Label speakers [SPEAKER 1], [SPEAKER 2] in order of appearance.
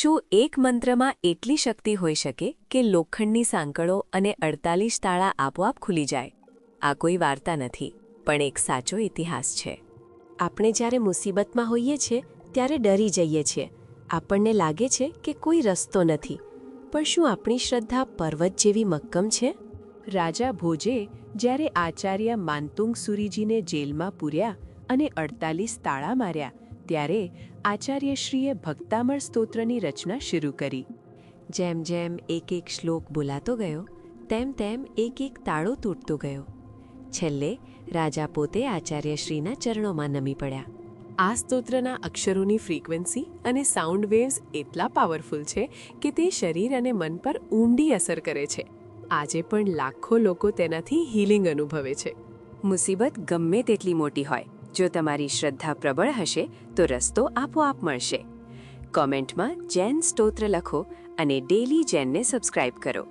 [SPEAKER 1] શું એક મંત્રમાં એટલી શક્તિ હોઈ શકે કે લોખંડની સાંકળો અને 48 તાળા આપોઆપ ખુલી જાય? આ કોઈ વાર્તા નથી, પણ એક સાચો ઇતિહાસ છે.
[SPEAKER 2] આપણે જ્યારે મુસીબતમાં હોઈએ છીએ ત્યારે ડરી જઈએ છીએ. આપણને લાગે છે કે કોઈ રસ્તો નથી. પણ શું આપણી શ્રદ્ધા પર્વત જેવી મક્કમ છે?
[SPEAKER 3] રાજા ભોજે જ્યારે આચાર્ય માંતુંગ સુરીજીને જેલમાં પૂર્યા અને 48 તાળા માર્યા, ત્યારે આચાર્યશ્રીએ ભક્તામળ સ્તોત્રની રચના શરૂ કરી.
[SPEAKER 2] જેમ જેમ એક એક શ્લોક બોલાતો ગયો, તેમ તેમ એક એક તાળો તૂટતો ગયો. છેલ્લે રાજા પોતે આચાર્યશ્રીના ચરણોમાં નમી પડ્યા.
[SPEAKER 3] આ સ્તોત્રના અક્ષરોની ફ્રીક્વન્સી અને સાઉન્ડ વેવ્સ એટલા પાવરફુલ છે કે તે શરીર અને મન પર ઊંડી અસર કરે છે. આજે પણ લાખો લોકો તેનાથી હીલિંગ અનુભવે છે.
[SPEAKER 1] મુસીબત ગમે તેટલી મોટી હોય, જો તમારી શ્રદ્ધા પ્રબળ હશે તો રસ્તો આપોઆપ મળશે. કોમેન્ટમાં જૈન સ્તોત્ર લખો અને ડેલી જૈનને સબસ્ક્રાઇબ કરો.